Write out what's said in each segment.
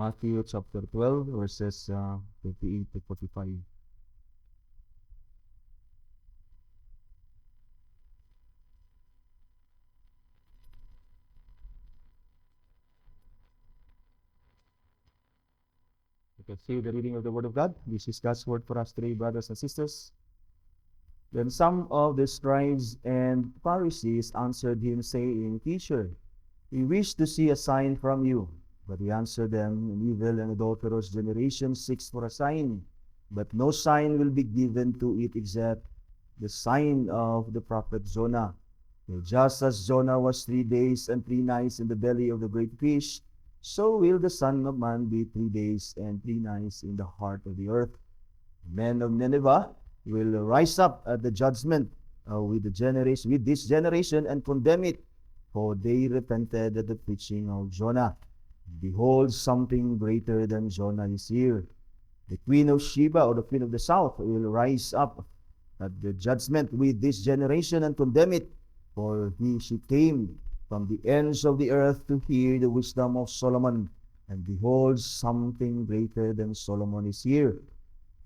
Matthew chapter 12, verses 28 to 45. You can see the reading of the Word of God. This is God's Word for us today, brothers and sisters. Then some of the scribes and Pharisees answered him, saying, Teacher, we wish to see a sign from you. But he answered them, An evil and adulterous generation seeks for a sign, but no sign will be given to it except the sign of the prophet Jonah. For just as Jonah was 3 days and 3 nights in the belly of the great fish, so will the Son of Man be 3 days and 3 nights in the heart of the earth. Men of Nineveh will rise up at the judgment with this generation and condemn it, for they repented at the preaching of Jonah. Behold, something greater than Jonah is here. The queen of Sheba, or the queen of the south, will rise up at the judgment with this generation and condemn it, for she came from the ends of the earth to hear the wisdom of Solomon. And behold, something greater than Solomon is here.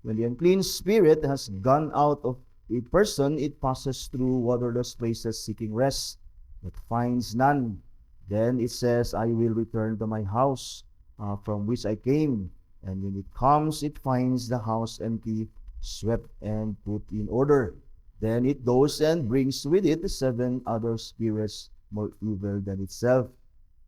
When the unclean spirit has gone out of a person, it passes through waterless places seeking rest, but finds none. Then it says, I will return to my house from which I came. And when it comes, it finds the house empty, swept and put in order. Then it goes and brings with it 7 other spirits more evil than itself.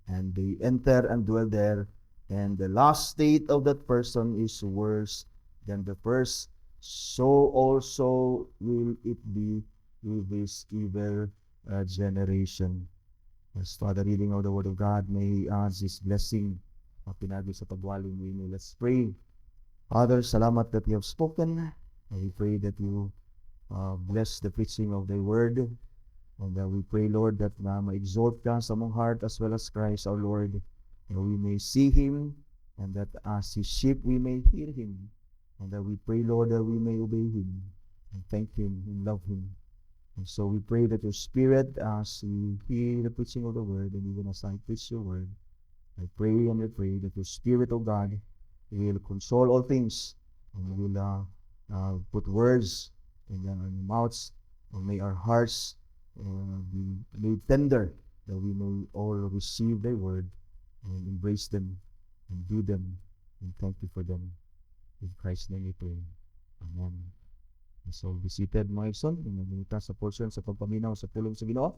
And they enter and dwell there. And the last state of that person is worse than the first. So also will it be with this evil generation. As Father, reading of the Word of God, may this blessing pinagi sa pagwalong mo. Let's pray. Father, salamat that you have spoken. And we pray that you bless the preaching of thy word. And we pray, Lord, that ma-exalt ka sa mong heart as well as Christ our Lord. And we may see Him, and that as His sheep we may hear Him. And that we pray, Lord, that we may obey Him and thank Him and love Him. And so we pray that your Spirit, as we hear the preaching of the word, and even as I preach your word, I pray and I pray that your Spirit, O God, will console all things, and will put words in our mouths, and may our hearts be made tender, that we may all receive thy word and embrace them and do them, and thank you for them. In Christ's name we pray. Amen. So, be seated mga Ibson, minita sa portion sa pagpaminaw sa pulong sa Ginoo.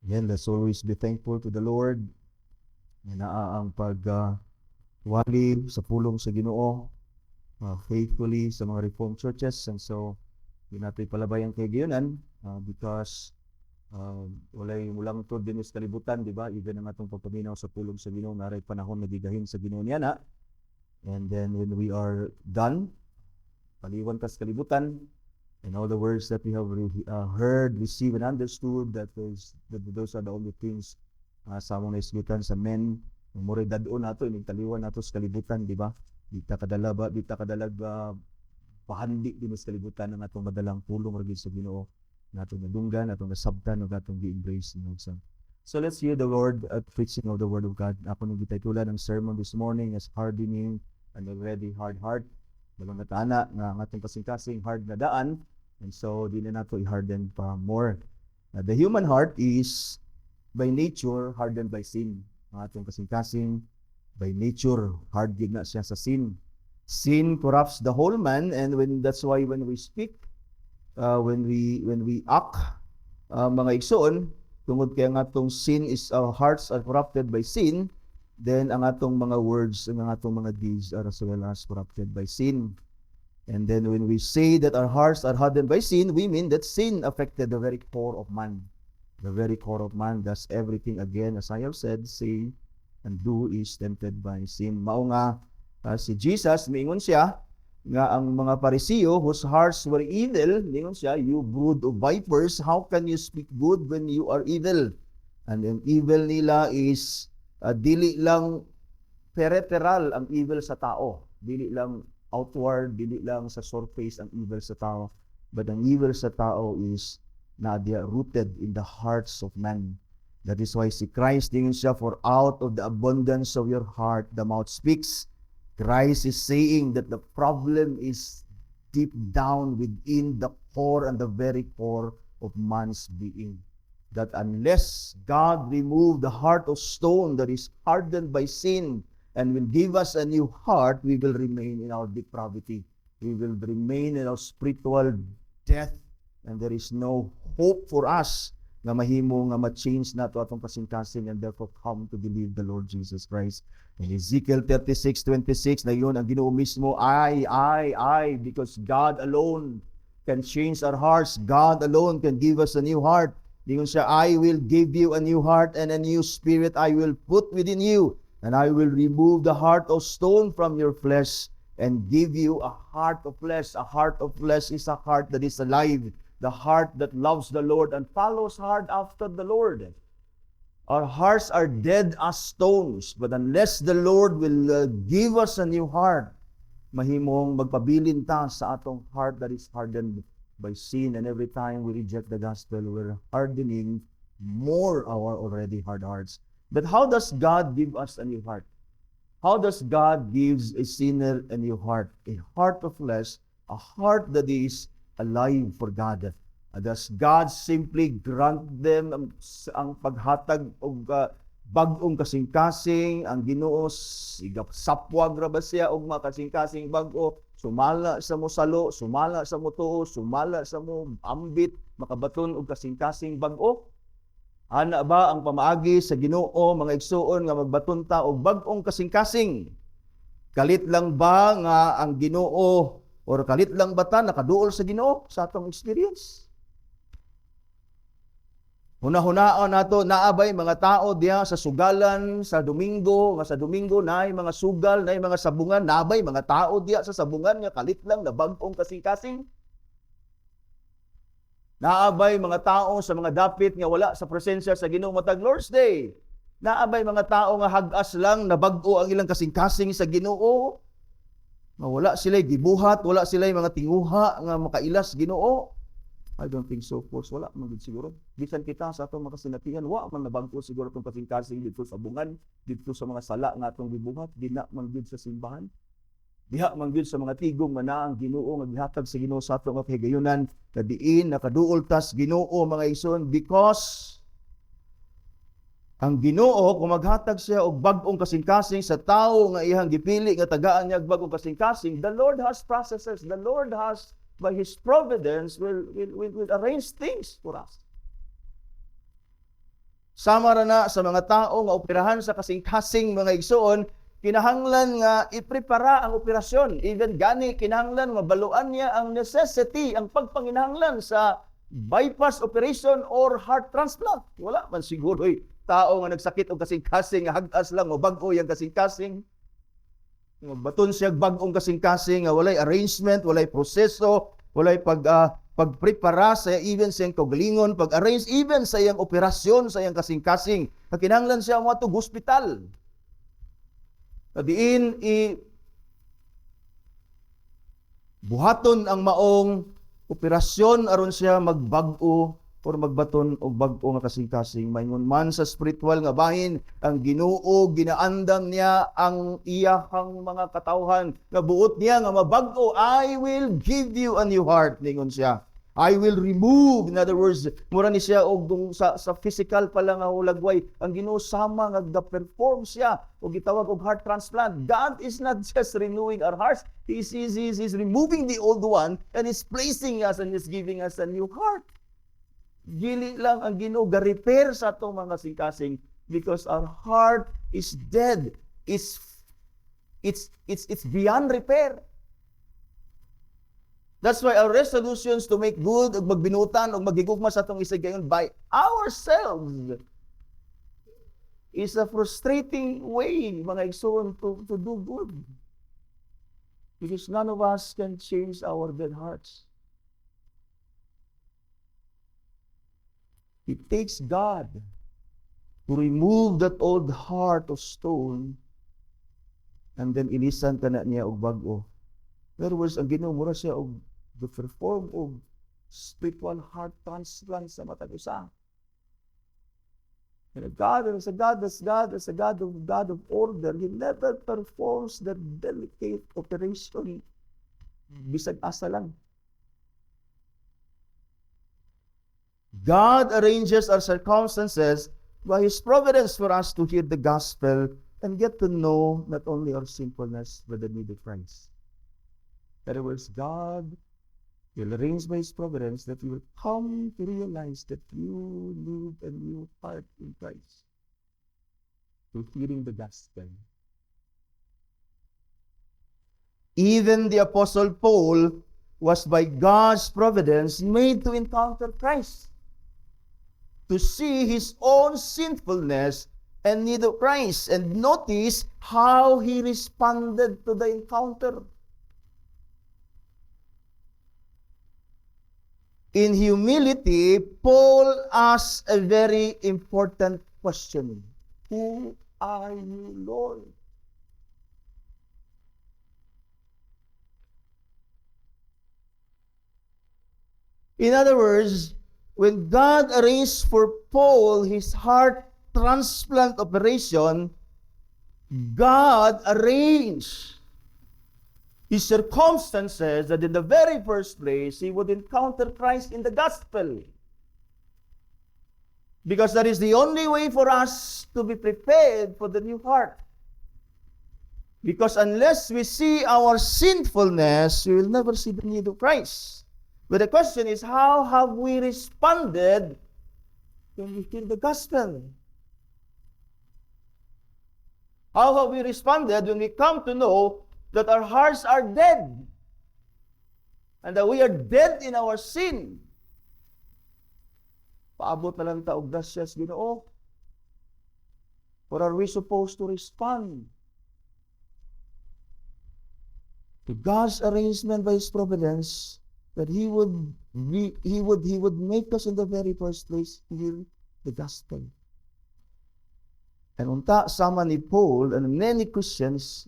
Again, let's always be thankful to the Lord. Ang pagwali sa pulong sa Ginoo faithfully sa mga Reformed churches. And so, hindi natin palabayan kay Giyunan because walay mulang to din sa kalibutan, di ba? Even ang atong pagpaminaw sa pulong sa Ginoo, naray panahon nagigahin sa Ginoo niya na. And then when we are done, paliwan ta sa kalibutan, and all the words that we have heard, received, and understood, that those are the only things sa among naisgutan sa men. Murray dadon nato, ining taliwan nato sa kalibutan, di ba? Di ta kadalag pahandi din sa kalibutan ng atong madalang pulong ragid sa Ginoo, natong nadunggan, natong nasabtan, ug natong gi-embrace ng Son. So let's hear the word preaching of the Word of God. Ako nung gitaytulan ng sermon this morning as hardening an already hard heart. Balong natana nga ang atong kasing-kasing hard na daan, and so di na nato i-harden pa more. The human heart is by nature hardened by sin. Ang atong kasing-kasing by nature hard gid na siya sa sin. Sin corrupts the whole man, and that's why when we speak, when we act, mga igsoon, tungod kay ang atong sin is our hearts are corrupted by sin, then ang atong mga words, ang atong mga deeds are as well as corrupted by sin. And then when we say that our hearts are hardened by sin, we mean that sin affected the very core of man. The very core of man does everything, again, as I have said, say and do is tempted by sin. Mao nga si Jesus, miingon siya nga ang mga Pariseo whose hearts were evil, miingon siya, you brood of vipers, how can you speak good when you are evil? And ang evil nila is dili lang peripheral ang evil sa tao, dili lang outward, dili lang sa surface ang evil sa tao, But ang evil sa tao is nadia rooted in the hearts of men. That is why si Christ din siya, for out of the abundance of your heart, the mouth speaks. Christ is saying that the problem is deep down within the core and the very core of man's being. That unless God remove the heart of stone that is hardened by sin and will give us a new heart, we will remain in our depravity. We will remain in our spiritual death, and there is no hope for us nga mahimo nga ma-change nato atong kasing-kasing and therefore come to believe the Lord Jesus Christ. In Ezekiel 36:26, na yun ang Ginoo mismo, I, because God alone can change our hearts. God alone can give us a new heart. Dingon siya, I will give you a new heart and a new spirit I will put within you, and I will remove the heart of stone from your flesh and give you a heart of flesh. A heart of flesh is a heart that is alive, the heart that loves the Lord and follows hard after the Lord. Our hearts are dead as stones, but unless the Lord will give us a new heart, mahimong magpabilin ta sa atong heart that is hardened by sin, and every time we reject the gospel, we're hardening more our already hard hearts. But how does God give us a new heart? How does God gives a sinner a new heart? A heart of flesh, a heart that is alive for God. Does God simply grant them ang paghatag og bag-ong kasing-kasing, ang Ginoo sapwag ra ba siya og mga kasing-kasing bag-o, sumala sa mo salo, sumala sa mo tuo, sumala sa mo ambit, makabaton og kasing-kasing bag-o? Ana ba ang pamaagi sa Ginoo, mga igsuon, nga magbaton ta og bag-ong kasing-kasing? Kalit lang ba nga ang Ginoo, or kalit lang ba ta nakaduol sa Ginoo sa atong experience? Huna-hunaon nato, naabay mga tao diya sa sugalan sa Domingo, nga sa Domingo naay mga sugal, naay mga sabungan, naabay mga tao diya sa sabungan nga kalit lang na bag-ong kasing-kasing. Naabay mga tao sa mga dapit nga wala sa presensya sa Ginoo matag Lord's Day. Naabay mga tao nga hag-as lang na bag-o ang ilang kasing-kasing sa Ginoo. Nga wala sila gibuhat, wala sila mga tinguha nga makailas Ginoo. I don't think so, of course. Wala man gud siguro. Bisan kita sa atong mga kasinatian, wa man nabangko siguro tong kasing-kasing dito sa bungan, dito sa mga sala nga atong gibuhat, dina man gud sa simbahan. Diha man gud sa mga tigong nga naa ang Ginoo nga gihatag sa Ginoo sa atong kahigayunan, na diin nakaduol tas Ginoo mga igsoon, because ang Ginoo kung maghatag siya og bag-ong kasing-kasing sa tawo nga iyang gipili nga tagaan niya og bag-ong kasing-kasing, the Lord has processes, the Lord has by His providence will arrange things for us. Sama ra na sa mga tao nga operahan sa kasing-kasing mga igsoon, kinahanglan nga iprepara ang operasyon. Even gani kinahanglan nga baluan niya ang necessity, ang pagpanginahanglan sa bypass operation or heart transplant. Wala man siguro tao nga nagsakit og kasing-kasing, hag-as lang o bag-o yang kasing-kasing. Baton siya bag-ong kasing-kasing, walay arrangement, walay proseso, walay pagprepara sa even sa iyang kaugalingon, pag-arrange even sa iyang operasyon, sa iyang kasing-kasing. Kinahanglan siya mo atong hospital. Diin buhaton ang maong operasyon aron siya magbag-o or magbaton og bag-o nga kasing-kasing. Maingon man sa spiritual nga bahin, ang Ginoo ginaandam niya ang iyahang mga katawhan nga buot niya nga mabag-o. I will give you a new heart, ningon siya. I will remove, in other words, mura ni siya og sa physical pala nga hulagway, ang Ginoo sama nga perform siya og gitawag og heart transplant. God is not just renewing our hearts, He's removing the old one and is placing us and is giving us a new heart. Dili lang ang Ginoo ga-repair sa atong mga kasing-kasing because our heart is dead. It's beyond repair. That's why our resolutions to make good ug magbinutan ug magigugma sa atong isigayon by ourselves is a frustrating way, mga igsoon, to do good. Because none of us can change our dead hearts. It takes God to remove that old heart of stone and then ilisan ka na niya og bag-o. In other words, ang Ginoo mura siya og perform og spiritual heart transplant sa matag usa. And God is a God of order. He never performs the delicate operation bisag asa lang. God arranges our circumstances by His providence for us to hear the gospel and get to know not only our sinfulness but the need of Christ. In other words, God will arrange by His providence that you will come to realize that you live a new heart in Christ through hearing the gospel. Even the Apostle Paul was by God's providence made to encounter Christ, to see his own sinfulness and need of Christ. And notice how he responded to the encounter. In humility, Paul asked a very important question. Who are you, Lord? In other words, when God arranged for Paul his heart transplant operation, God arranged his circumstances that in the very first place, he would encounter Christ in the gospel. Because that is the only way for us to be prepared for the new heart. Because unless we see our sinfulness, we will never see the need of Christ. But the question is, how have we responded when we hear the gospel? How have we responded when we come to know that our hearts are dead and that we are dead in our sin? Paabot na lang taog gracias, Ginoo. Or are we supposed to respond to God's arrangement by His providence that He would make us in the very first place hear the gospel? And unta sama ni Paul and many Christians,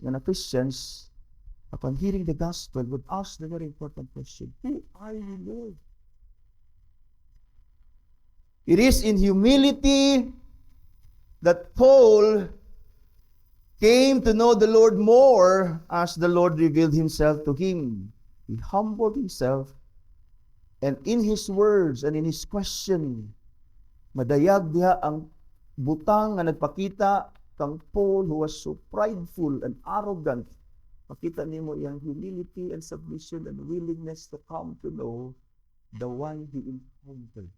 upon hearing the gospel, would ask the very important question, who are you, Lord? It is in humility that Paul came to know the Lord more as the Lord revealed Himself to him. He humbled himself, and in his words and in his question, madayag diha ang butang nga nagpakita kang Paul who was so prideful and arrogant. Makita nimo iyang humility and submission and willingness to come to know the one he encountered,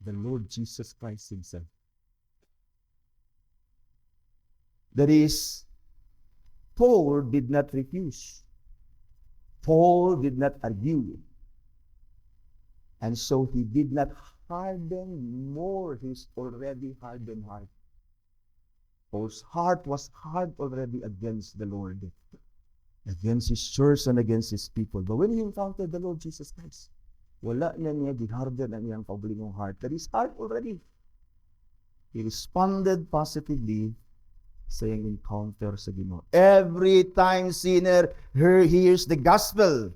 the Lord Jesus Christ Himself. That is, Paul did not refuse. Paul did not argue. And so he did not harden more his already hardened heart. Paul's heart was hard already against the Lord, against His church and against His people. But when he encountered the Lord Jesus Christ, wala na niya giharden ang iyang kaugalingong heart. That is hard already. He responded positively sa iyang encounter sa Ginoo. Every time sinner hears the gospel,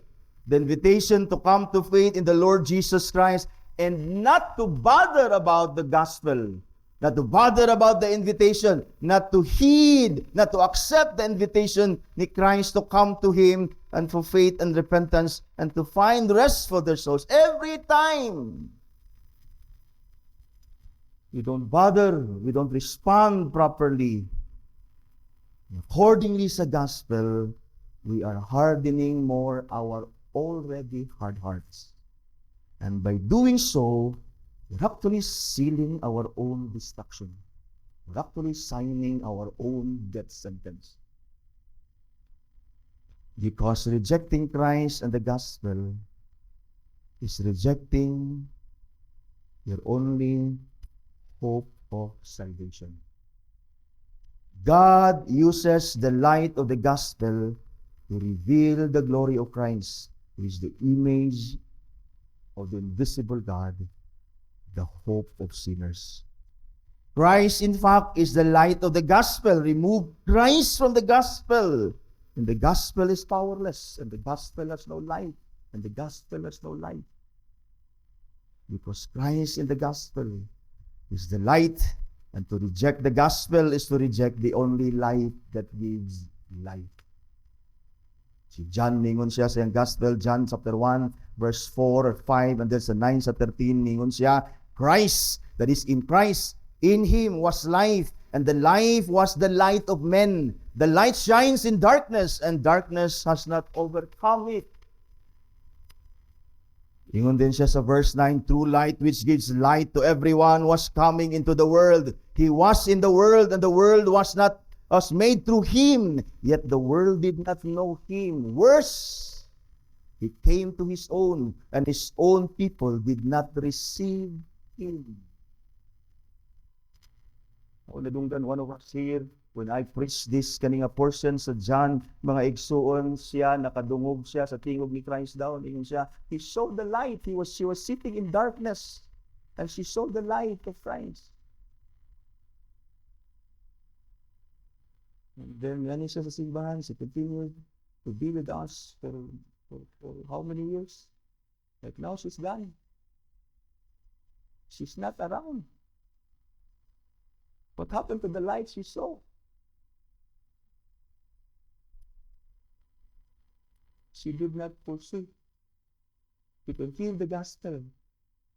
the invitation to come to faith in the Lord Jesus Christ, and not to bother about the gospel, not to bother about the invitation, not to heed, not to accept the invitation ni Christ to come to Him and for faith and repentance and to find rest for their souls. Every time we don't bother, we don't respond properly accordingly sa gospel, we are hardening more our already hard hearts. And by doing so, we're actually sealing our own destruction. We're actually signing our own death sentence. Because rejecting Christ and the gospel is rejecting your only hope of salvation. God uses the light of the gospel to reveal the glory of Christ, who is the image of the invisible God, the hope of sinners. Christ, in fact, is the light of the gospel. Remove Christ from the gospel, and the gospel is powerless, and the gospel has no light, and the gospel has no light. Because Christ in the gospel is the light, and to reject the gospel is to reject the only light that gives life. Si John, ningon siya sa iyang gospel, John chapter 1, verse 4 or 5, and then sa 9 sa 13, ningon siya, Christ, that is in Christ, in Him was life, and the life was the light of men. The light shines in darkness, and darkness has not overcome it. Ingon din siya sa verse 9, true light which gives light to everyone was coming into the world. He was in the world, and the world was made through Him, yet the world did not know Him. Worse, He came to His own, and His own people did not receive Him. Ako nadunggan one of us here, when I preach this kaninga portion sa John, mga igsuon siya, nakadungog siya sa tingog ni Christ daw. Ingon siya, He saw the light. She was sitting in darkness, and she saw the light of Christ. And then, yan siya sa simbahan. She continued to be with us for how many years? Like now, she's gone. She's not around. What happened to the light she saw? She did not pursue. We fulfill the gospel.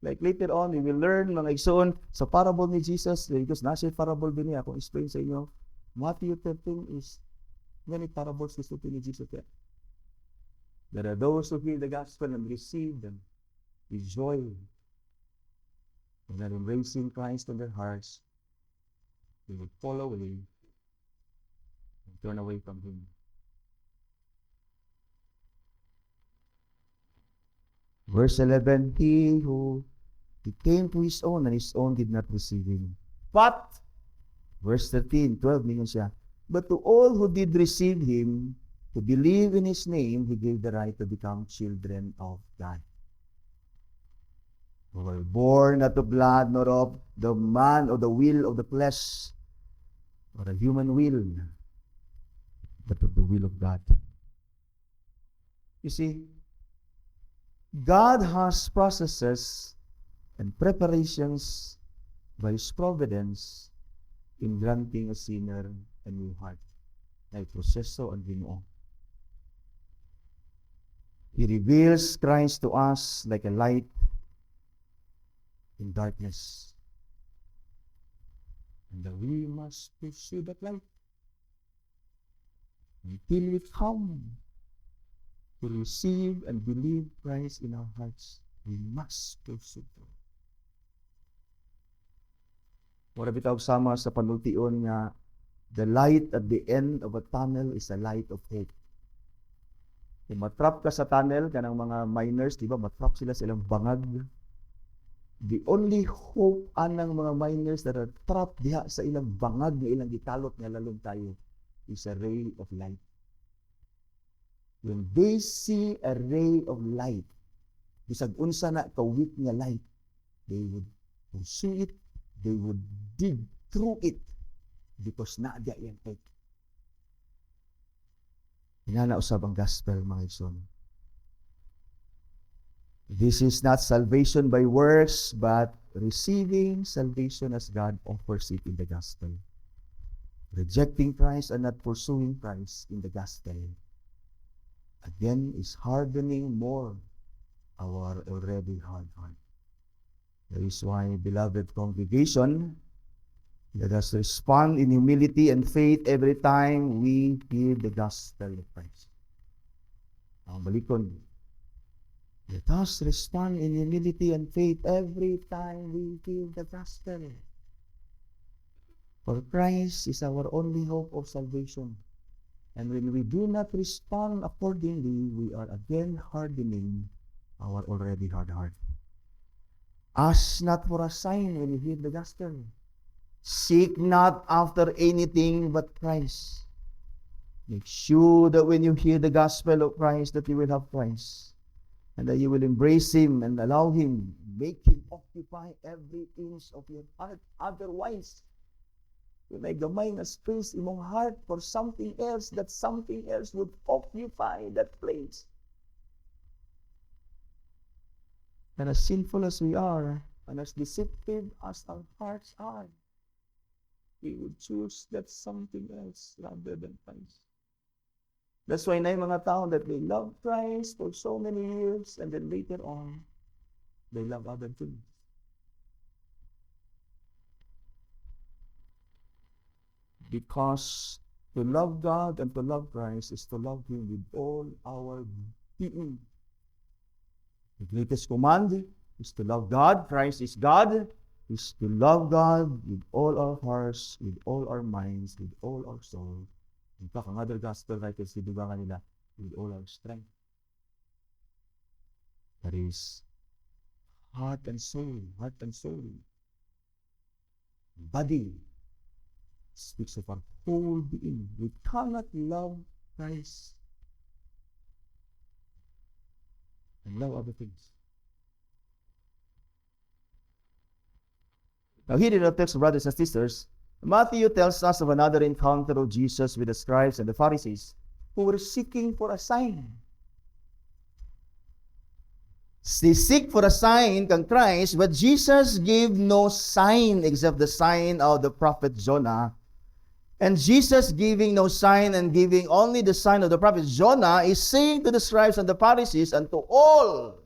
Like later on, we will learn, mga igsoon, sa parable ni Jesus, because nasa parable din niya, kung explain sa inyo, Matthew 13 is many parables gusto ni Jesus there. There are those who hear the gospel and receive them with joy, and are embracing Christ in their hearts. They would fall away and turn away from Him. Verse 11, He came to His own, and His own did not receive Him. But, verse 13, 12, ningon siya, but to all who did receive Him, who believe in His name, He gave the right to become children of God. Who were born not of blood, nor of the man or the will of the flesh, or a human will, but of the will of God. You see, God has processes and preparations by His providence in granting a sinner a new heart. Ay proseso ang Ginoo. He reveals Christ to us like a light in darkness. And that we must pursue that light until we come to receive and believe Christ in our hearts. We must pursue it. Mura bitaw sama sa panultion nga, the light at the end of a tunnel is a light of hope. Kung matrap ka sa tunnel, kanang mga miners, di ba, matrap sila sa ilang bangag. The only hope anang mga miners that are trapped diha sa ilang bangag nga ilang gitalot nga lalong tayo is a ray of light. When they see a ray of light, bisag unsa na kawit nga light, they would pursue it, they would dig through it, because naadya yan hope. Inana usab ang gospel, mga igsoon. This is not salvation by works, but receiving salvation as God offers it in the gospel. Rejecting Christ and not pursuing Christ in the gospel, again, is hardening more our already hard heart. That is why, beloved congregation, let us respond in humility and faith every time we hear the gospel of Christ. Ang balikon, let us respond in humility and faith every time we hear the gospel. For Christ is our only hope of salvation. And when we do not respond accordingly, we are again hardening our already hard heart. Ask not for a sign when you hear the gospel. Seek not after anything but Christ. Make sure that when you hear the gospel of Christ, that you will have Christ. And that you will embrace Him and allow Him, make Him occupy every inch of your heart. Otherwise, you may gamay na space in mong heart for something else, that something else would occupy that place. And as sinful as we are, and as deceptive as our hearts are, we would choose that something else rather than Christ. That's why na yung mga tao that they love Christ for so many years, and then later on, they love other things. Because to love God and to love Christ is to love Him with all our being. The greatest command is to love God. Christ is God. Is to love God with all our hearts, with all our minds, with all our soul. In fact, ang other gospel writers, dinubangan nila, with all our strength. That is heart and soul, body. Speaks of our whole being. We cannot love Christ and love other things. Now here in the text, brothers and sisters, Matthew tells us of another encounter of Jesus with the scribes and the Pharisees who were seeking for a sign. They seek for a sign kang Christ, but Jesus gave no sign except the sign of the prophet Jonah. And Jesus giving no sign and giving only the sign of the prophet Jonah is saying to the scribes and the Pharisees and to all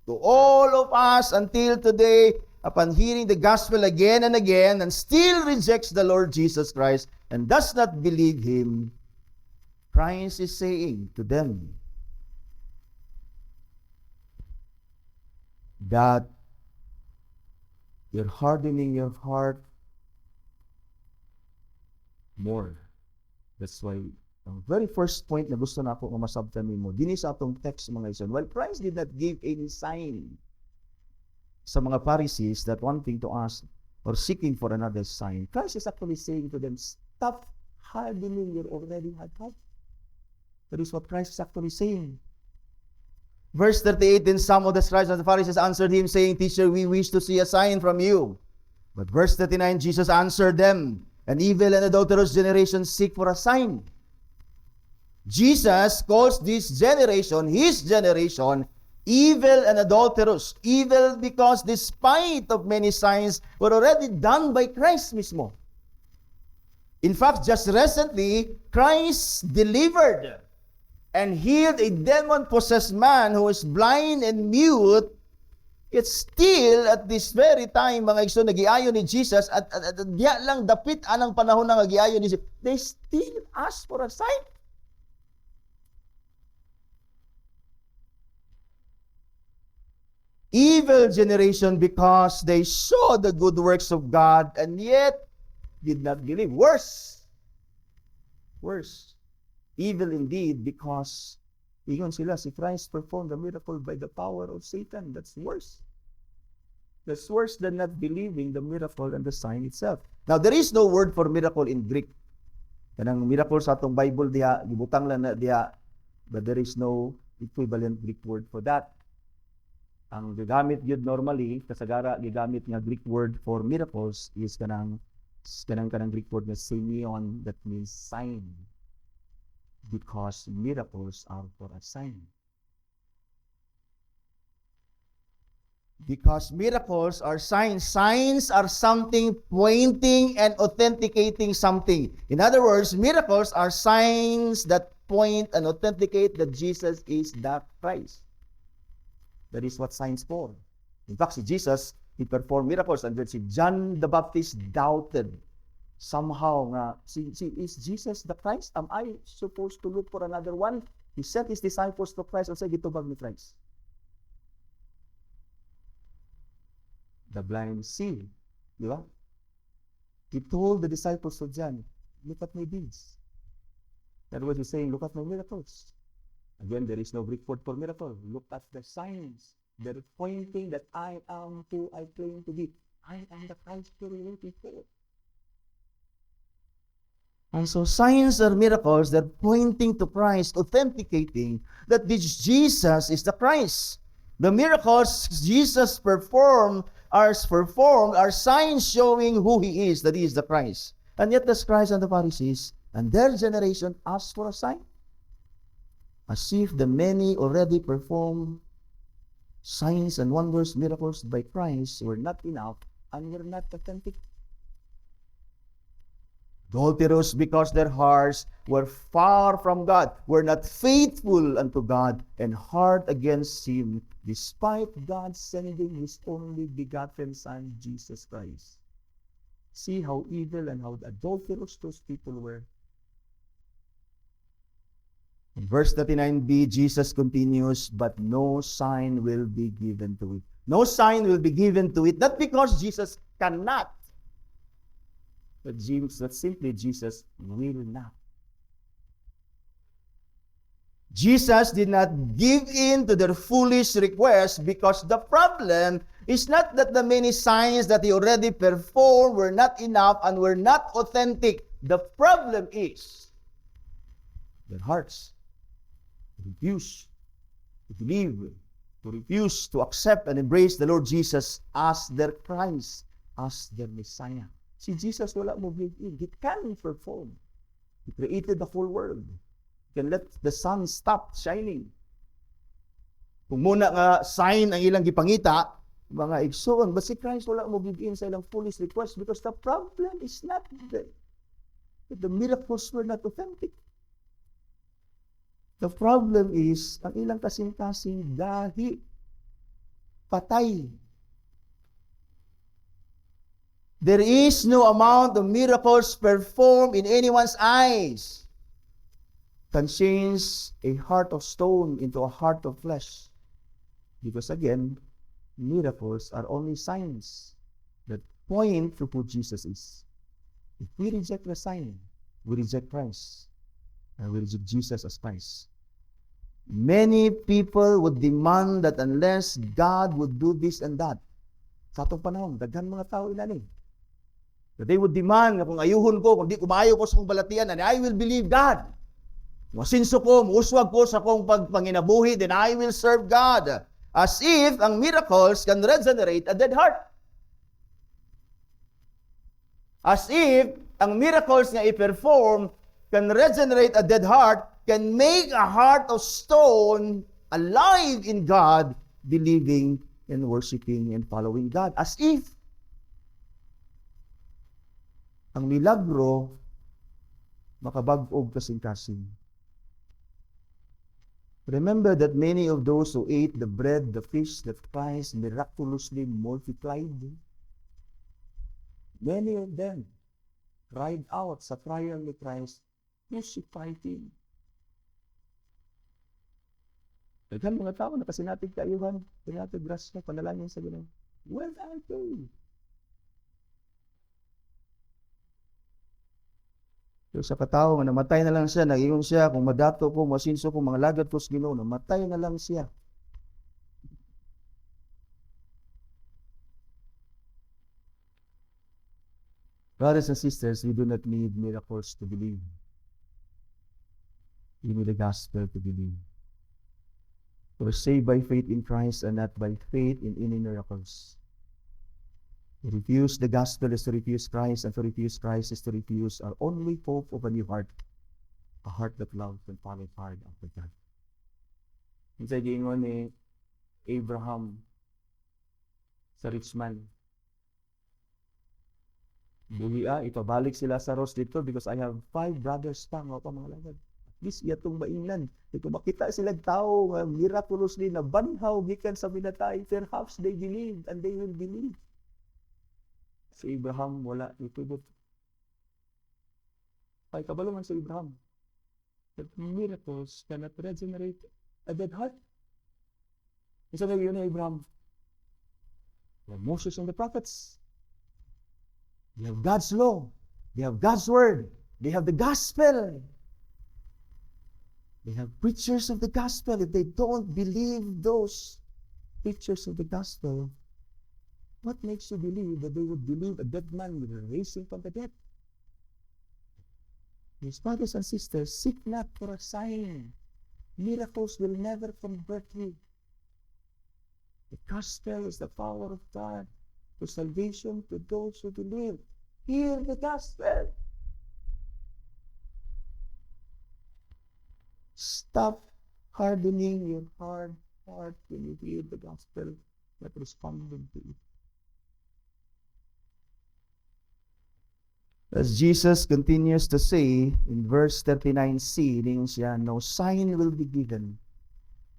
of us until today, upon hearing the gospel again and again and still rejects the Lord Jesus Christ and does not believe Him, Christ is saying to them that you're hardening your heart more. That's why ang very first point na gusto na ako masabtan mo, din sa atong text mga ison, while Christ did not give any sign sa mga Pharisees that wanting to ask or seeking for another sign, Christ is actually saying to them, stop hardening your already hard heart. That is what Christ is actually saying. Verse 38, then some of the scribes and the Pharisees answered Him, saying, Teacher, we wish to see a sign from you. But verse 39, Jesus answered them, an evil and adulterous generation seek for a sign. Jesus calls this generation, His generation, evil and adulterous. Evil because despite of many signs were already done by Christ mismo. In fact, just recently, Christ delivered and healed a demon-possessed man who was blind and mute. Yet still, at this very time, mga igsoon, nagiayon ni Jesus, at diya lang dapit anang panahon na nagiayon ni Jesus, they still ask for a sign. Evil generation because they saw the good works of God and yet did not believe. Worse. Evil indeed because ingon sila si Christ performed the miracle by the power of Satan. That's worse. That's worse than not believing the miracle and the sign itself. Now, there is no word for miracle in Greek. Kanang miracle sa atong Bible diha, gibutang lang na diha, but there is no equivalent Greek word for that. Ang gigamit yun normally, kasagara gigamit nga Greek word for miracles is kanang Greek word na semeion, that means sign. Because miracles are for a sign. Because miracles are signs. Signs are something pointing and authenticating something. In other words, miracles are signs that point and authenticate that Jesus is the Christ. That is what signs for. In fact, si Jesus, He performed miracles, and then si John the Baptist doubted somehow nga, is Jesus the Christ? Am I supposed to look for another one? He sent His disciples to Christ and said, gitubag ni Christ. The blind see. Di ba? He told the disciples of John, look at my deeds. That was He saying, look at my miracles. Again, there is no Greek word for miracle. Look at the signs. They're pointing that I am who I claim to be. I am the Christ you're waiting for. And so signs are miracles that are pointing to Christ, authenticating that this Jesus is the Christ. The miracles Jesus performed are signs showing who He is, that He is the Christ. And yet the scribes and the Pharisees and their generation asked for a sign, as if the many already performed Signs and wonders, miracles by Christ were not enough and were not authentic. Adulterous because their hearts were far from God, were not faithful unto God, and hard against Him, despite God sending His only begotten Son, Jesus Christ. See how evil and how adulterous those people were. In verse 39b, Jesus continues, but no sign will be given to it. No sign will be given to it, not because Jesus cannot, but simply Jesus will not. Jesus did not give in to their foolish request because the problem is not that the many signs that He already performed were not enough and were not authentic. The problem is their hearts refuse to believe, to refuse to accept and embrace the Lord Jesus as their Christ, as their Messiah. Si Jesus wala mo give in. He can perform. He created the whole world. He can let the sun stop shining. Kung muna nga sign ang ilang gipangita, mga igsoon, but si Christ wala mo give in sa ilang foolish request because the problem is not that the miracles were not authentic. The problem is, ang ilang kasing-kasing dahi, patay. There is no amount of miracles performed in anyone's eyes can change a heart of stone into a heart of flesh. Because again, miracles are only signs that point to who Jesus is. If we reject the sign, we reject Christ. And we reject Jesus as Christ. Many people would demand that unless God would do this and that. Sa atong panahon, daghan mga tao ilan eh. That they would demand na kung ayuhon ko, kung di kumayo ko sa kong balatian, and I will believe God. Kung asinso ko, muswag ko sa kong pagpanginabuhi, then I will serve God. As if ang miracles can regenerate a dead heart. As if ang miracles nga i-perform can regenerate a dead heart, can make a heart of stone alive in God, believing and worshiping and following God. As if ang milagro makabag-og kasing-kasing. Remember that many of those who ate the bread, the fish that Christ miraculously multiplied, many of them cried out sa trial ni Christ, crucify Him. Daghan mga tao na kasinatig kaayuhan, pinatag grasya, panalangin sa Ginoo. Where are they? So, sa katao nga namatay na lang siya, nag-iyon siya, kung madato ko, masinso ko, mga lagad ko sa Ginoo, namatay na lang siya. Brothers and sisters, we do not need miracles to believe. We need the gospel to believe. We're saved by faith in Christ and not by faith in any miracles. To refuse the gospel is to refuse Christ, and to refuse Christ is to refuse our only hope of a new heart, a heart that loves and follows hard after God. Minsan giingon ni Abraham sa rich man, buhi ipabalik sila sa Ros dito because I have 5 brothers pa nga pa mga lagad. At least iyatong mainlan. Ito makita sila tao nga miraculously na banhaw gikan sa minatay, perhaps they believe and they will believe. Si Abraham wala itubot. Ay kabalo man si Abraham. That miracles cannot regenerate a dead heart. Isa na yun ni Abraham. The Moses and the prophets. They have God's law. They have God's word. They have the gospel. They have preachers of the gospel. If they don't believe those preachers of the gospel, what makes you believe that they would believe a dead man will raise him from the dead? His brothers and sisters, seek not for a sign. Miracles will never convert you. The gospel is the power of God to salvation to those who believe. Hear the gospel. Stop hardening your heart heart when you hear the gospel, but responding to it. As Jesus continues to say in verse 39c, din siya, no sign will be given.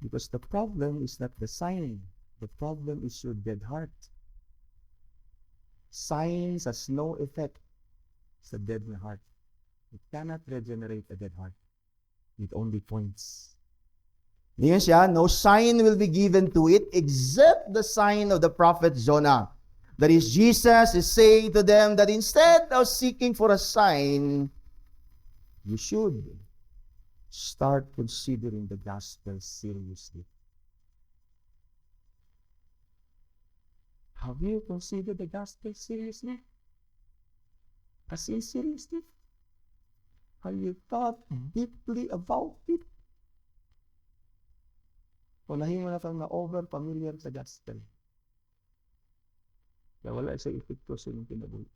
Because the problem is not the sign. The problem is your dead heart. Signs has no effect sa dead na heart. It cannot regenerate a dead heart. It only points. Ngayon siya, no sign will be given to it except the sign of the prophet Jonah. That is, Jesus is saying to them that instead of seeking for a sign, you should start considering the gospel seriously. Have you considered the gospel seriously? As in seriously? Have you thought deeply about it? Unahin mo na kang na-over familiar sa gospel. Kaya wala sa epekto sa inyong kinabuhi.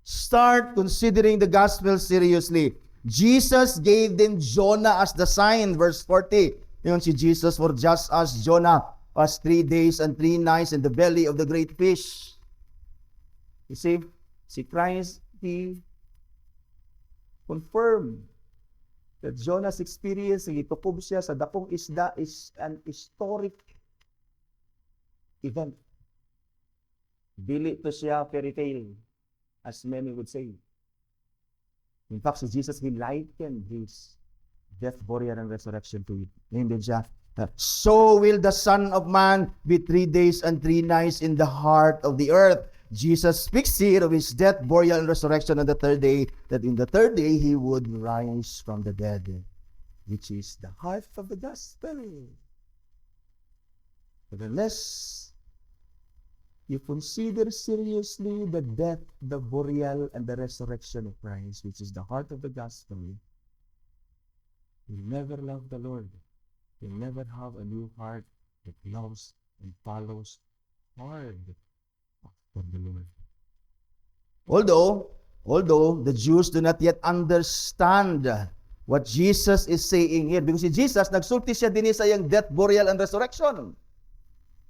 Start considering the gospel seriously. Jesus gave them Jonah as the sign, verse 40. Yun si Jesus, for just as Jonah was 3 days and 3 nights in the belly of the great fish. You see, si Christ, He confirmed that Jonah's experience, itukob siya sa dakong isda, is an historic event. Dili to siya fairy tale, as many would say. In fact, si Jesus, He likened His death, burial, and resurrection to it. Ngayon din siya, so will the Son of Man be 3 days and 3 nights in the heart of the earth. Jesus speaks here of His death, burial, and resurrection on the 3rd day, that in the 3rd day He would rise from the dead, which is the heart of the gospel. But unless you consider seriously the death, the burial, and the resurrection of Christ, which is the heart of the gospel, you'll never love the Lord. You'll never have a new heart that loves and follows hard for the Lord. Although the Jews do not yet understand what Jesus is saying here, because si Jesus, nagsulti siya din sa iyang death, burial, and resurrection.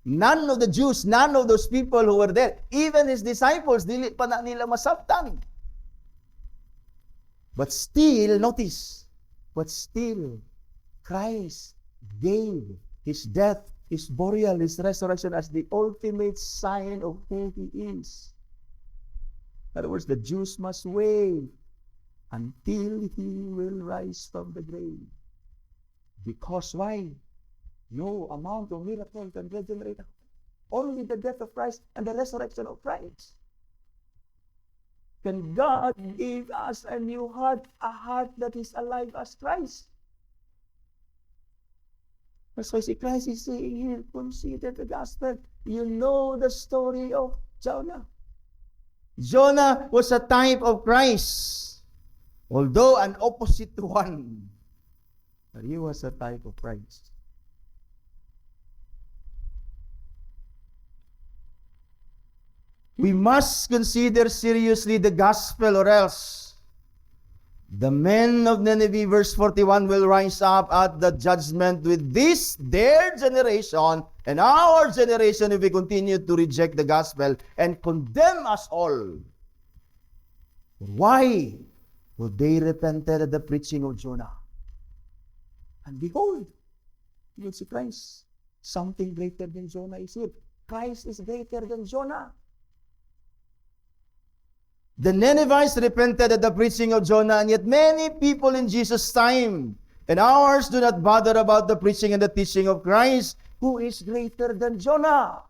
None of the Jews, none of those people who were there, even His disciples, dili pa na nila masabtan. But still, notice, Christ gave His death, His burial, His resurrection as the ultimate sign of who He is. In other words, the Jews must wait until He will rise from the grave. Because why? No amount of miracle can regenerate. Only the death of Christ and the resurrection of Christ. Can God give us a new heart, a heart that is alive as Christ? That's why si Christ is saying here, consider the gospel. You know the story of Jonah. Jonah was a type of Christ, although an opposite one. But he was a type of Christ. We must consider seriously the gospel, or else the men of Nineveh, verse 41, will rise up at the judgment with this, their generation, and our generation, if we continue to reject the gospel, and condemn us all. Why? For they repented at the preaching of Jonah. And behold, you will see Christ. Something greater than Jonah is here. Christ is greater than Jonah. The Ninevites repented at the preaching of Jonah, and yet many people in Jesus' time and ours do not bother about the preaching and the teaching of Christ, who is greater than Jonah.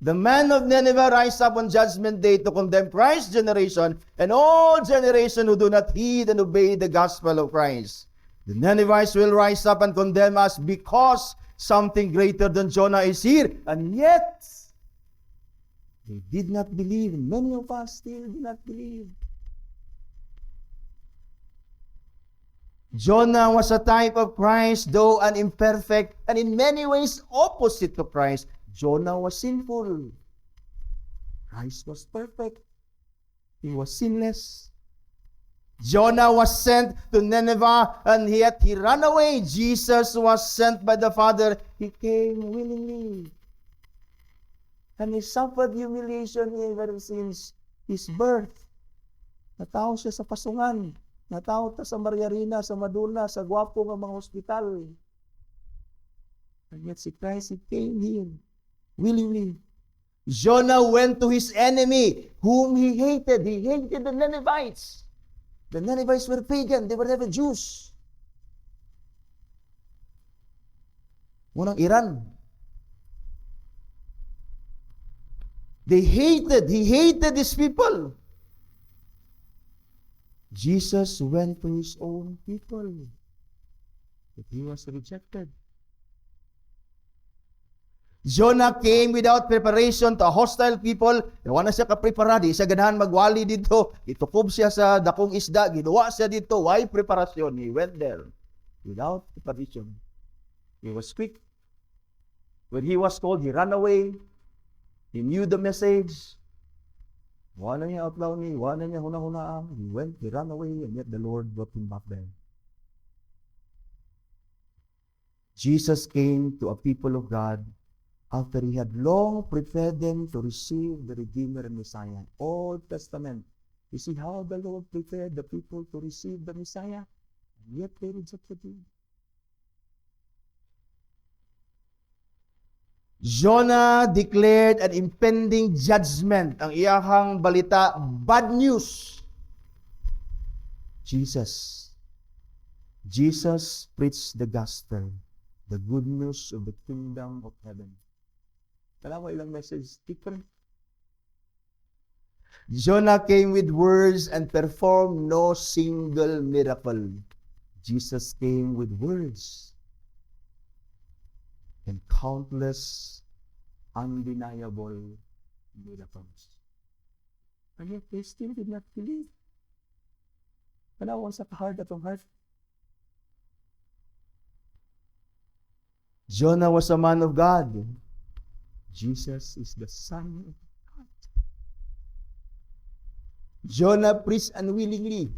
The man of Nineveh rise up on judgment day to condemn Christ's generation and all generation who do not heed and obey the gospel of Christ. The Ninevites will rise up and condemn us because something greater than Jonah is here, and yet they did not believe. Many of us still do not believe. Jonah was a type of Christ, though an imperfect and in many ways opposite to Christ. Jonah was sinful. Christ was perfect. He was sinless. Jonah was sent to Nineveh, and yet he ran away. Jesus was sent by the Father. He came willingly. And he suffered humiliation ever since his birth. Nataw siya sa pasungan. Nataw ta sa Mariarina, sa Madula, sa gwapo nga mga hospital. And yet si Christ, he came here willingly. Jonah went to his enemy, whom he hated. He hated the Ninevites. The Ninevites were pagan. They were never Jews. Unang Iran. He hated these people. Jesus went to his own people, but he was rejected. Jonah came without preparation to a hostile people. Wala siya ka-prepara, di siya ganahan magwali dito. Itukob siya sa dakong isda, ginawa siya dito. Why preparation? He went there without preparation. He was quick. When he was called, he ran away. He knew the message. Wala niya outlaw ni, wala niya huna-hunaan. He went, he ran away, and yet the Lord brought him back there. Jesus came to a people of God after he had long prepared them to receive the Redeemer and Messiah. Old Testament. You see how the Lord prepared the people to receive the Messiah? And yet they rejected him. Jonah declared an impending judgment. Ang iyahang balita, bad news. Jesus preached the gospel, the good news of the kingdom of heaven. Kala mo ilang message? Different. Jonah came with words and performed no single miracle. Jesus came with words and countless undeniable miracles. And yet they still did not believe. Kanawan sa kahard atong heart. Jonah was a man of God. Jesus is the Son of God. Jonah preached unwillingly.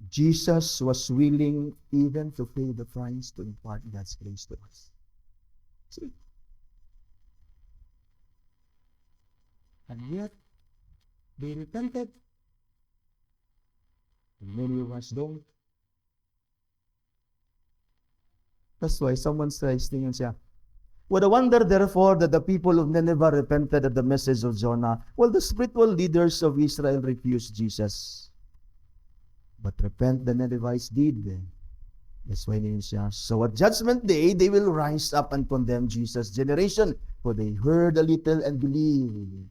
Jesus was willing even to pay the price to impart God's grace to us. See? And yet, they repented. And many of us don't. That's why someone says, tingin siya, what a wonder, therefore, that the people of Nineveh repented at the message of Jonah, while the spiritual leaders of Israel refused Jesus. But repent the Ninevites did. That's why tingin siya, so at judgment day, they will rise up and condemn Jesus' generation, for they heard a little and believed.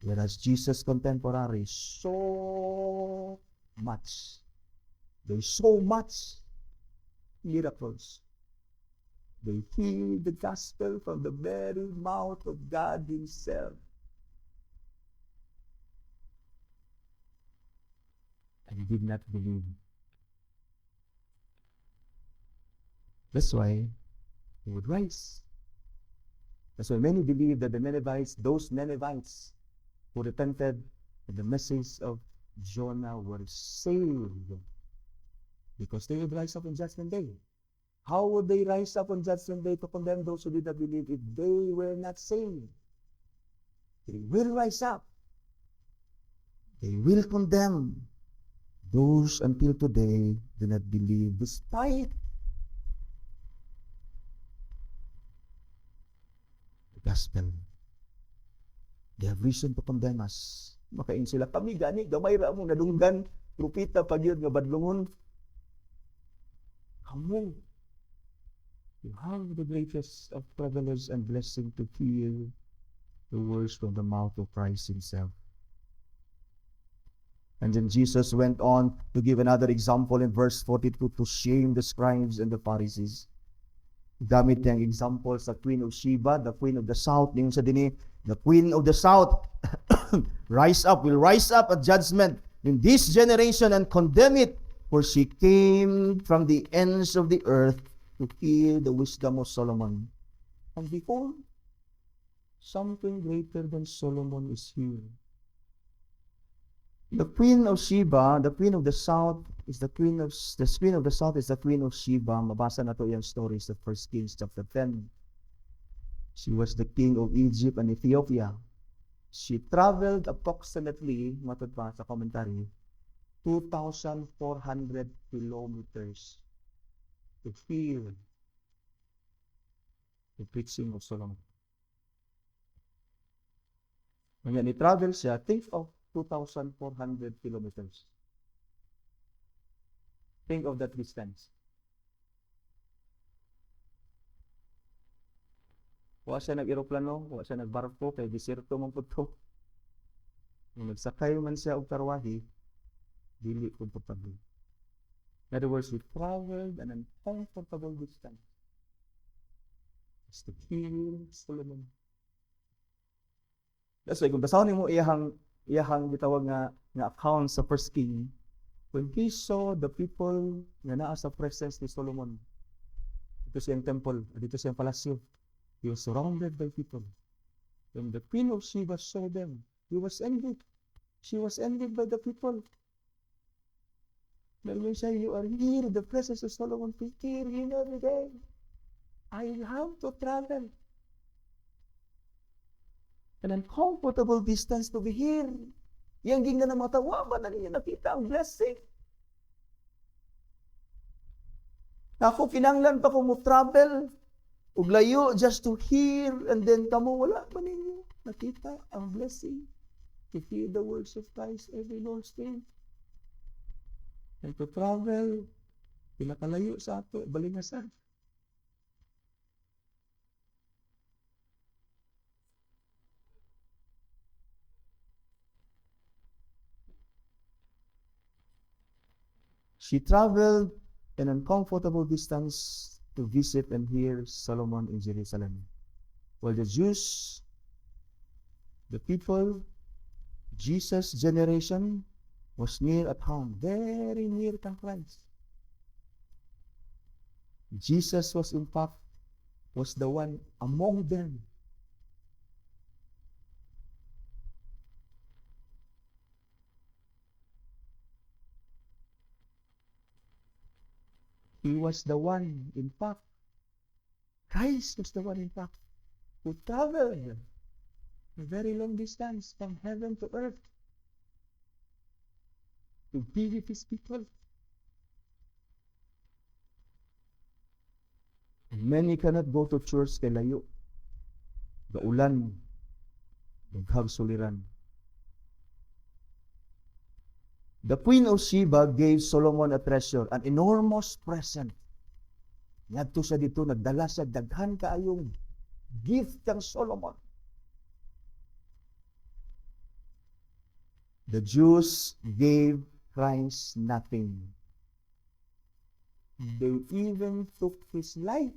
Whereas Jesus' contemporaries, so much. There's so much miracles. They hear the gospel from the very mouth of God Himself. And did not believe. That's why He would rise. That's why many believe that the Ninevites, those Ninevites who repented at the message of Jonah, were saved because they would rise up on Judgment Day. How would they rise up on Judgment Day to condemn those who did not believe if they were not saved? They will rise up. They will condemn those until today do not believe despite the gospel. They have reason to condemn us. Makain sila, kami gani, gamay ra mo nadunggan, trupita pag yun nga badlungon. Kamu, you have the greatest of privilege and blessing to hear the words from the mouth of Christ Himself. And then Jesus went on to give another example in verse 42 to shame the scribes and the Pharisees. Gamit niyang example sa Queen of Sheba, the Queen of the South. Yung sa dini, the Queen of the South will rise up at judgment in this generation and condemn it, for she came from the ends of the earth to hear the wisdom of Solomon. And behold, something greater than Solomon is here. The Queen of Sheba, the Queen of the South, is the Queen of the South is the Queen of Sheba. Mabasa na to yung story sa 1 Kings chapter 10. She was the king of Egypt and Ethiopia. She traveled approximately, matod pa sa commentary, 2,400 kilometers to hear the preaching of Solomon. When ni-travel siya, think of 2,400 kilometers. Think of that distance. Wa siya nag-eroplano, wa siya nagbarko, kay desierto man po to. Kung nagsakay man siya og karwahe, dili komportable. In other words, we traveled an uncomfortable distance. Just to hear Solomon. That's why, kung basahon mo iyahang gitawag nga account sa First King, when he saw the people nga naa sa presence ni Solomon, dito siyang temple, dito siyang palasyo, he was surrounded by people. When the Queen of Sheba saw them, he was envied. She was envied by the people. Dahil siya, you are here in the presence of Solomon, to hear him every day. I have to travel an uncomfortable distance to be here. Yang ging na matawa ba na ninyo nakita ang blessing? Ako, kinanglan pa ko mo travel ug layo just to hear, and then kamo wala ba ninyo nakita ang blessing to hear the words of Christ every Lord's Day? And to travel, pinakalayo sa ato, balingasan. She traveled an uncomfortable distance to visit and hear Solomon in Jerusalem. While the Jews, the people, Jesus' generation was near at home, very near to Christ. Jesus was in fact the one among them. He was the one, in fact, Christ was the one, in fact, who traveled a very long distance from heaven to earth to be with his people. Many cannot go to church kay layo. Gaulan, daghang suliran. The Queen of Sheba gave Solomon a treasure, an enormous present. Ngadto siya dito, nagdala siya daghan kaayong gift kang Solomon. The Jews gave Christ nothing. They even took his life.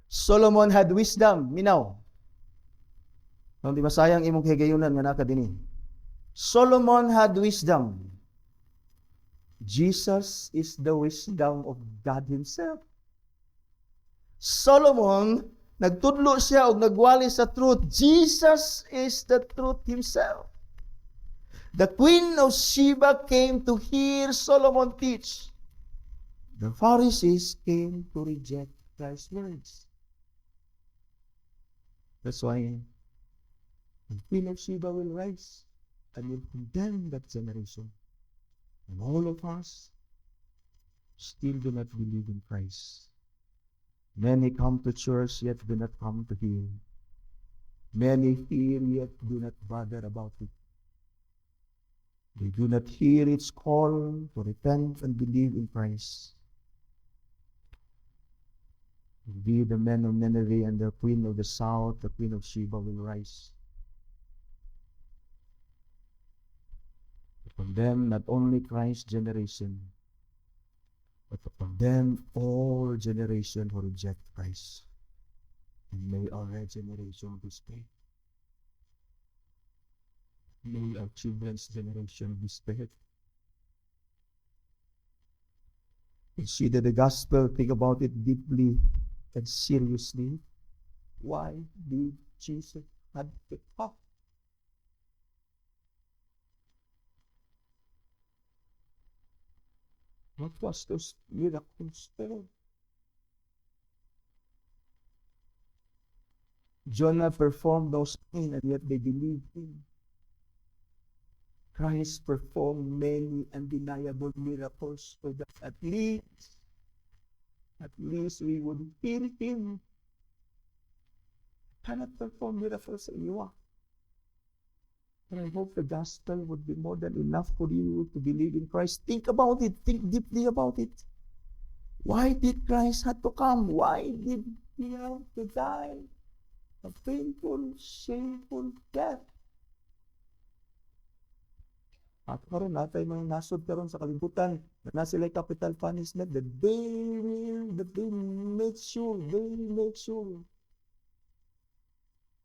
Solomon had wisdom, minaw. Kung di masayang imong higayunan nga naka dinhi. Solomon had wisdom. Jesus is the wisdom of God himself. Solomon, nagtudlo siya og nagwali sa truth. Jesus is the truth himself. The Queen of Sheba came to hear Solomon teach. The Pharisees came to reject Christ's words. That's why the Queen of Sheba will rise and will condemn that generation. And all of us still do not believe in Christ. Many come to church yet do not come to hear. Many hear yet do not bother about it. They do not hear its call to repent and believe in Christ. Indeed, the men of Nineveh and the Queen of the South, the Queen of Sheba, will rise to condemn not only Christ's generation, but to condemn all generation who reject Christ. And may our generation be spared. May our children's generation be spared. Consider the gospel, think about it deeply and seriously. Why did Jesus have to come? What was those miracles for? Jonah performed those things and yet they believed him. Christ performed many undeniable miracles so that at least we would feel him. Cannot perform miracles in you. But I hope the gospel would be more than enough for you to believe in Christ. Think about it. Think deeply about it. Why did Christ have to come? Why did he have to die a painful, shameful death? At karon natay mga nasod karon sa kalibutan na sila capital punishment that they make sure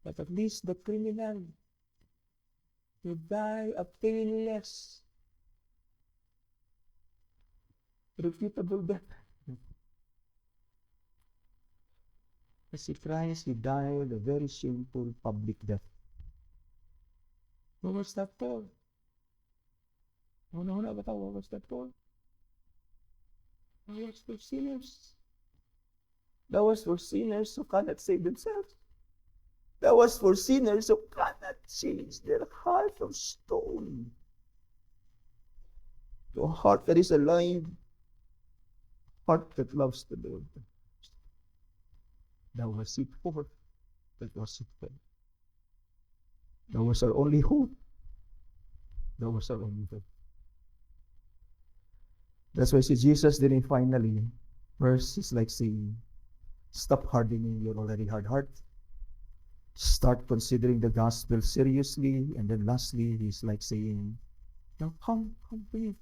that at least the criminal will die a painless, reputable death. Kasi Christ, he died a very shameful public death. What was that for? What was that for? That was for sinners. That was for sinners who cannot save themselves. That was for sinners who cannot change their heart of stone to a heart that is alive, heart that loves the Lord. That was it for. That was it for. That was our only hope. That was our only hope. That's why Jesus didn't finally, first is like saying, stop hardening your already hard heart. Start considering the gospel seriously. And then lastly, he's like saying, now come to me.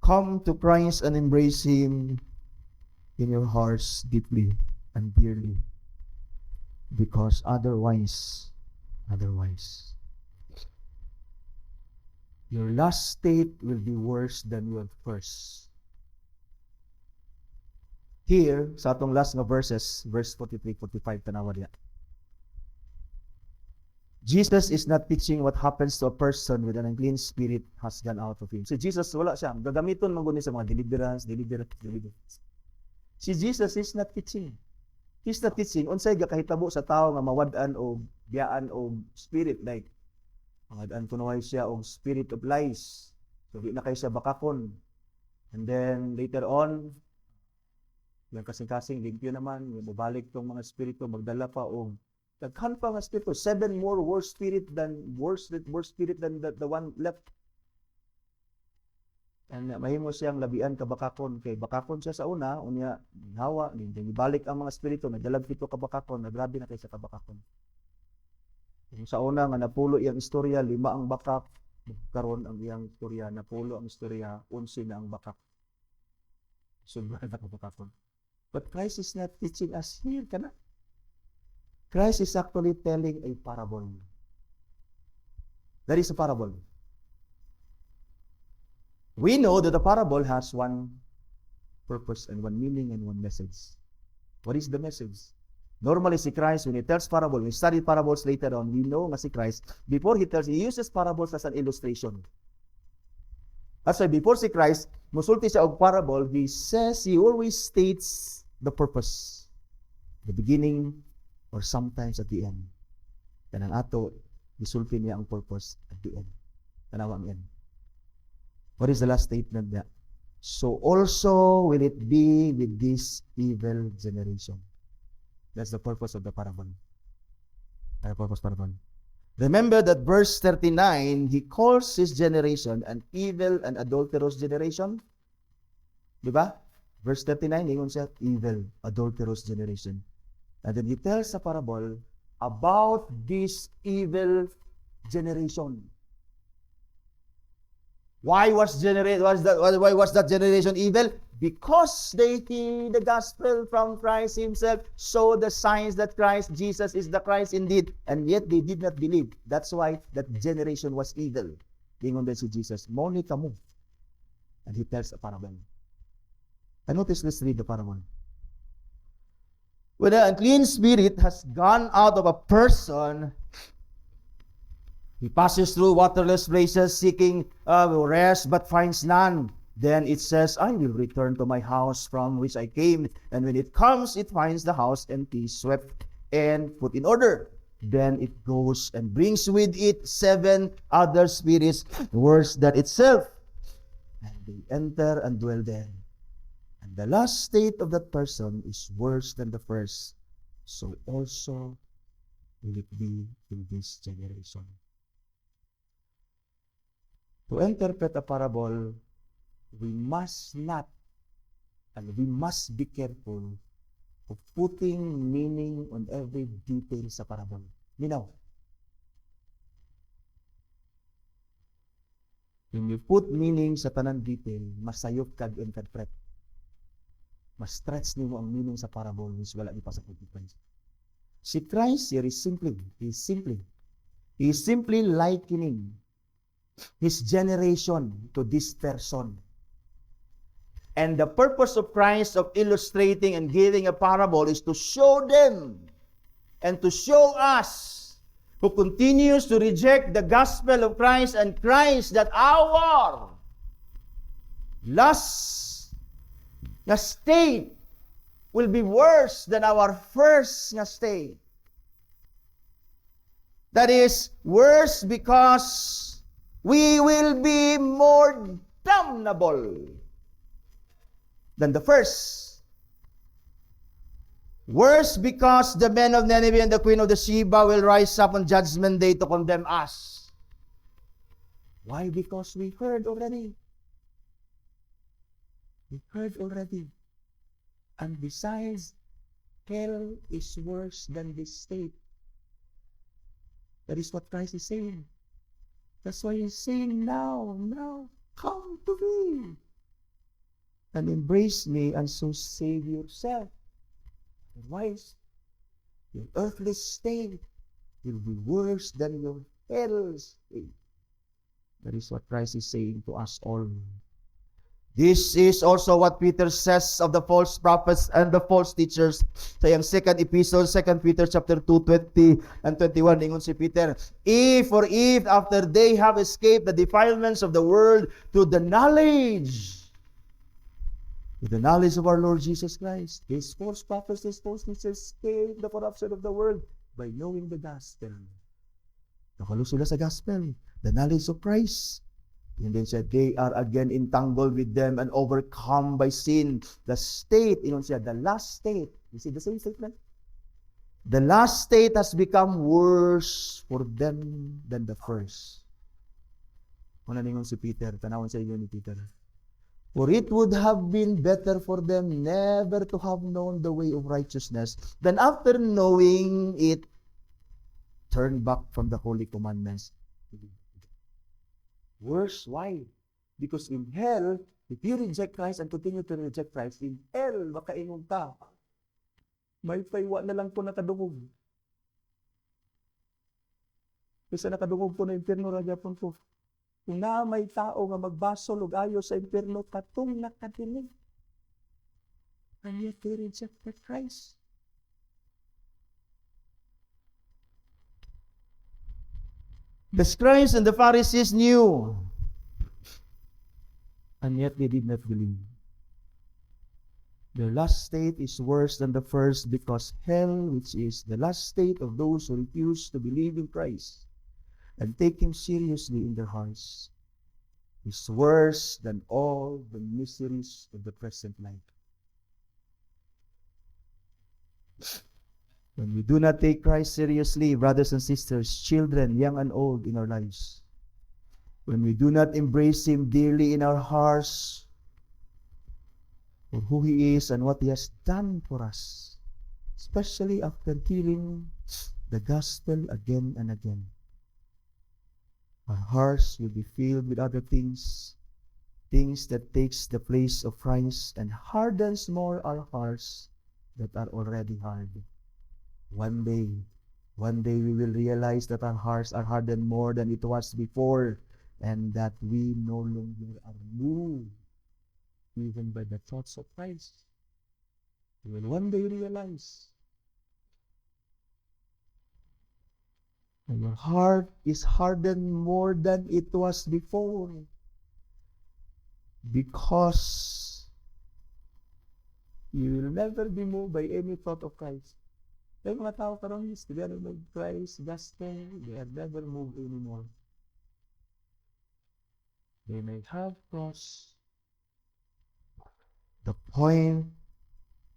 Come to Christ and embrace him in your hearts deeply and dearly. Because otherwise, your last state will be worse than your first. Here, sa atong last nga verses, verse 43, 45, tanawa niya. Jesus is not teaching what happens to a person with an unclean spirit has gone out of him. Si Jesus, wala siya. Gagamiton man guni sa mga deliverance. Si Jesus is not teaching. He's not teaching. Unsay gakahitabo sa tao nga mawad-an o biyaan o spirit. Like, mawad-an kunuhay siya o spirit of lies. So, di na kayo siya bakakon. And then, later on, yung kasing-kasing, limpyo naman, mabalik tong mga spirito, magdala pa o daghan pa nga spirito, 7 more worse spirit than the one left. And mahimo siyang labian ka bakakon kay bakakon siya sa una, unya hawa, then ibalik ang mga spirito, nagdalag pito ka bakakon, nagrabi na kay sa kabakakon. Kung sa una nga napulo iyang istorya, 5 ang bakak, karon ang iyang istorya, napulo ang istorya, 11 na ang bakak. Sunod na kabakakon. But Christ is not teaching us here, kana? Christ is actually telling a parable. That is a parable. We know that the parable has one purpose and one meaning and one message. What is the message? Normally, si Christ, when he tells parable, when we study parables later on, we know nga si Christ, before he uses parables as an illustration. That's why before si Christ, musulti siya og parable, he always states the purpose. The beginning, or sometimes at the end. Kanang ato, isulti niya ang purpose at the end. Tanawa ang end. What is the last statement niya? So also will it be with this evil generation. That's the purpose of the parable. Remember that verse 39, he calls his generation an evil and adulterous generation. Diba? Verse 39, ingon siya, evil, adulterous generation. And then he tells a parable about this evil generation. Why was that generation evil? Because they hear the gospel from Christ himself, saw the signs that Jesus is the Christ indeed, and yet they did not believe. That's why that generation was evil. Ingon din si Jesus, "Moni kamo." And he tells a parable. I notice, let's read the parable. When an unclean spirit has gone out of a person, he passes through waterless places seeking rest but finds none. Then it says, I will return to my house from which I came. And when it comes, it finds the house empty, swept, and put in order. Then it goes and brings with it 7 other spirits worse than itself. And they enter and dwell there. And the last state of that person is worse than the first. So also will it be in this generation. To interpret a parable, we must not and we must be careful of putting meaning on every detail sa parable. Minaw. When you put meaning sa tanang detail, masayop kag interpret. Mas stretch nimo ang meaning sa parable, which wala di pa sa pagkikwens. Si Christ here is simply likening his generation to this person. And the purpose of Christ of illustrating and giving a parable is to show them and to show us who continues to reject the gospel of Christ and Christ that our last nga state will be worse than our first nga state. That is worse because we will be more damnable than the first. Worse because the men of Nineveh and the queen of the Sheba will rise up on judgment day to condemn us. Why? Because we heard already. We heard already. And besides, hell is worse than this state. That is what Christ is saying. That's why he's saying, now, come to me. And embrace me and so save yourself. Otherwise, your earthly state will be worse than your hell state. That is what Christ is saying to us all. This is also what Peter says of the false prophets and the false teachers. Sa iyang second epistle, 2 Peter chapter 2, 20 and 21, ingon si Peter, if after they have escaped the defilements of the world through the knowledge of our Lord Jesus Christ, these false prophets, these false teachers escaped the corruption of the world by knowing the gospel. Nakalo sila sa gospel, the knowledge of Christ. And then said, they are again entangled with them and overcome by sin. The state, the last state. You see the same statement? The last state has become worse for them than the first. Una ningon si Peter, tanawon sa inyo ni Peter. For it would have been better for them never to have known the way of righteousness than after knowing it, turn back from the holy commandments. Worse, why? Because in hell, if you reject Christ and continue to reject Christ, in hell, makaingon ka. May paywa na lang po nakadungog. Kasi nakadungog po na impyerno, ragyapon po. Kung na may tao nga magbasol og ayo sa impyerno, katong nakadinig. And yet they rejected Christ. The scribes and the Pharisees knew, and yet they did not believe. The last state is worse than the first because hell, which is the last state of those who refuse to believe in Christ and take Him seriously in their hearts, is worse than all the miseries of the present life. When we do not take Christ seriously, brothers and sisters, children, young and old in our lives, when we do not embrace Him dearly in our hearts for who He is and what He has done for us, especially after hearing the gospel again and again, our hearts will be filled with other things that takes the place of Christ and hardens more our hearts that are already hard. One day we will realize that our hearts are hardened more than it was before, and that we no longer are moved even by the thoughts of Christ. We will one day realize And your heart is hardened more than it was before. Because you will never be moved by any thought of Christ. May mga tao karon is together with Christ, gospel, they are never moved anymore. They may have crossed the point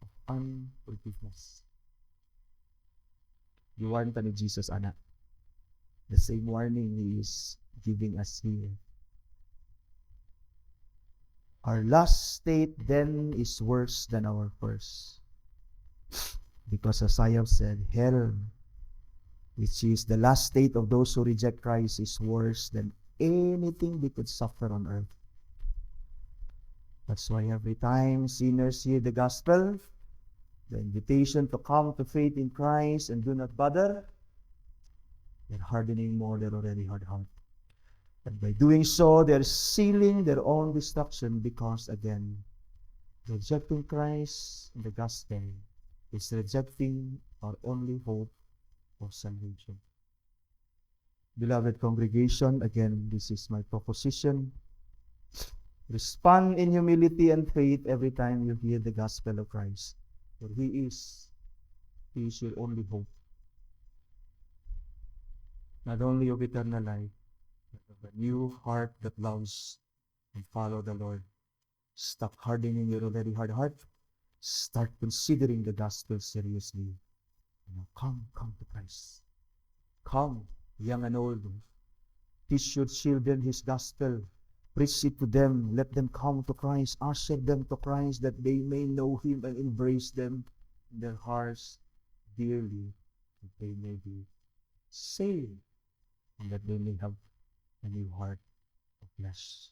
of unforgiveness. You warn ni Jesus, anak. The same warning He is giving us here. Our last state then is worse than our first. Because as I have said, hell, which is the last state of those who reject Christ, is worse than anything they could suffer on earth. That's why every time sinners hear the gospel, the invitation to come to faith in Christ and do not bother, they're hardening more their already hard heart. And by doing so, they're sealing their own destruction because, again, rejecting Christ and the gospel is rejecting our only hope for salvation. Beloved congregation, again, this is my proposition. Respond in humility and faith every time you hear the gospel of Christ. For He is your only hope. Not only of eternal life, but of a new heart that loves and follow the Lord. Stop hardening your already hard heart. Start considering the gospel seriously. Come to Christ. Come, young and old. Teach your children His gospel. Preach it to them. Let them come to Christ. Usher them to Christ that they may know Him and embrace them in their hearts dearly, that they may be saved and that they may have a new heart of flesh.